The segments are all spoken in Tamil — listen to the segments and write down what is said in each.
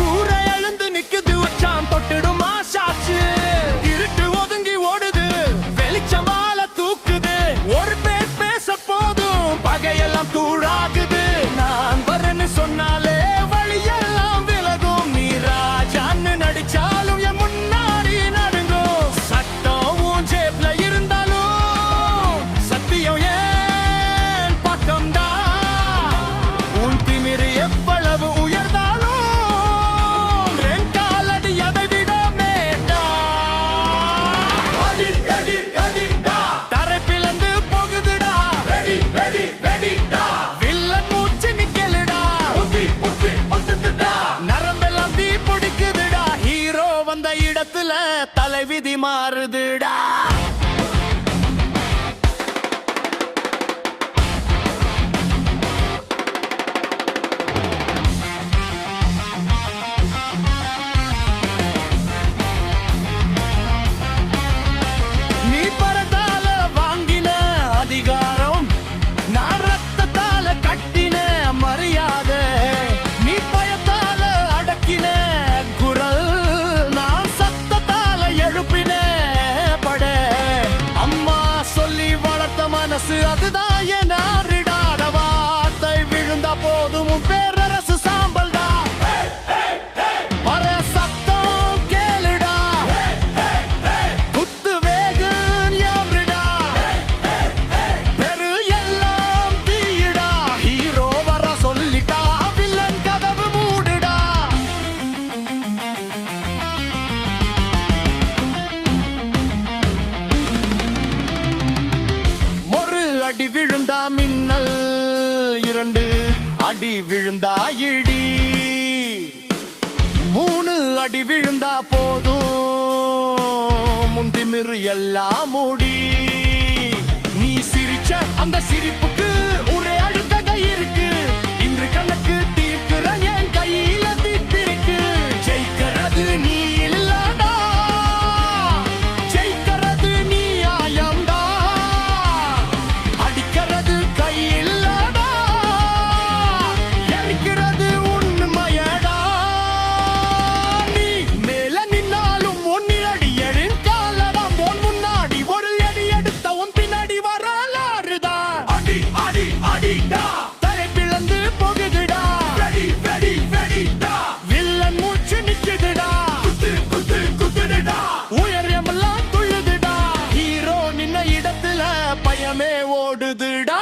ஊரை எழுந்து நிக்குது உச்சான் தொட்டிடும் ஆசாச்சு இருட்டு ஒதுங்கி ஓடுது வெளிச்சம் வாழ தூக்குது ஒரு பேர் பேச போதும் பகையெல்லாம் தூளாகுது நான் வரேன்னு சொன்னாலே வழியெல்லாம் விலகும் நீ ராஜான்னு நடிச்சாலும் என் முன்னாடி நடுங்கும் சட்டம் உன் ஜேப்ல இருந்தாலும் சத்தியம் ஏன் பக்கம்தான் உன் திமிரு எவ்வளவு உயர்ந்தாலும் தலைவிதி மாறுதுடா நீ பரதால வாங்கின அதிகாரம் நான் ரத்தத்தால கட்டின மரியாதை நீ பயத்தால அடக்கின குரல் மனசு அதுதான் என் ஆறிடாத வார்த்தை விழுந்தா போதும் பேரரசு சாம்பல் தான் வர சத்தம் கேளுடா குத்து வேகன் யாருடா பெரு எல்லாம் தீயிடா ஹீரோ வர சொல்லிட்டா வில்லன் கதவு மூடுடா அடி விழுந்தா மின்னல் இரண்டு அடி விழுந்தா இடி மூணு அடி விழுந்தா போதும் முந்திமிரு எல்லாம் மூடி நீ சிரிச்ச அந்த சிரிப்புக்கு ஒரே அழுத்தக இருக்கு இன்று கணக்கு தீர்க்கிற என் கையில தீர்ப்பிருக்கு ஜெயிக்கிறது நீ இல்லடா ஜெயிக்கிறது நீ ஆயம்டா பயமே ஓடுதுடா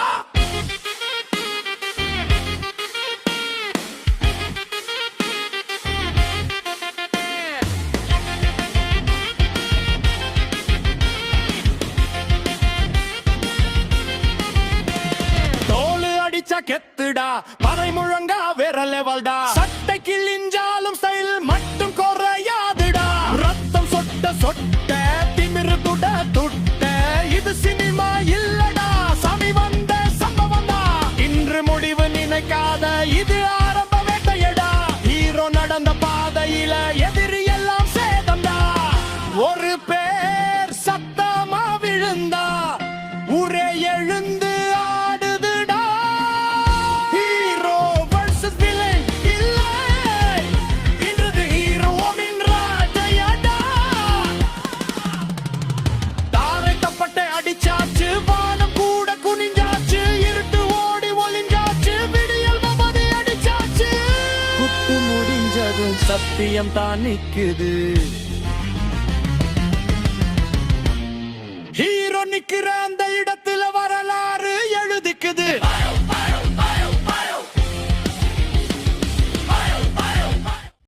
தோளு அடிச்சா கெத்துடா பறை முழங்கா வேற லெவல்டா சட்டை கிழிஞ்சாலும் ஸ்டைல் மட்டும் குறையாதுடா ரத்தம் சொட்ட சொட்ட திமிரு துட துட்ட இது சினிமா இல்லடா சாமி வந்த சம்பவம் தான் இன்று முடிவு நினைக்காத இது ஆரம்ப வேட்டையடா ஹீரோ நடந்த பாதையில எதிரி எல்லாம் சேதம்டா ஒரு பேர் சத்தமா விழுந்தா ஊரே எழுந்து ஆடுதுடா ஹீரோ வர்சஸ் வில்லன் இல்லை இன்றது ஹீரோவின் ராஜையடா தாரை தப்பட்டை அடிச்சாச்சு வானம் கூட குனிஞ்சாச்சு இருட்டு ஓடி ஒளிஞ்சாச்சு விடியல் மமதி அடிச்சாச்சு குத்து முடிஞ்சதும் சத்தியம் தான் நிக்குது ஹீரோ நிக்கிற அந்த இடத்துல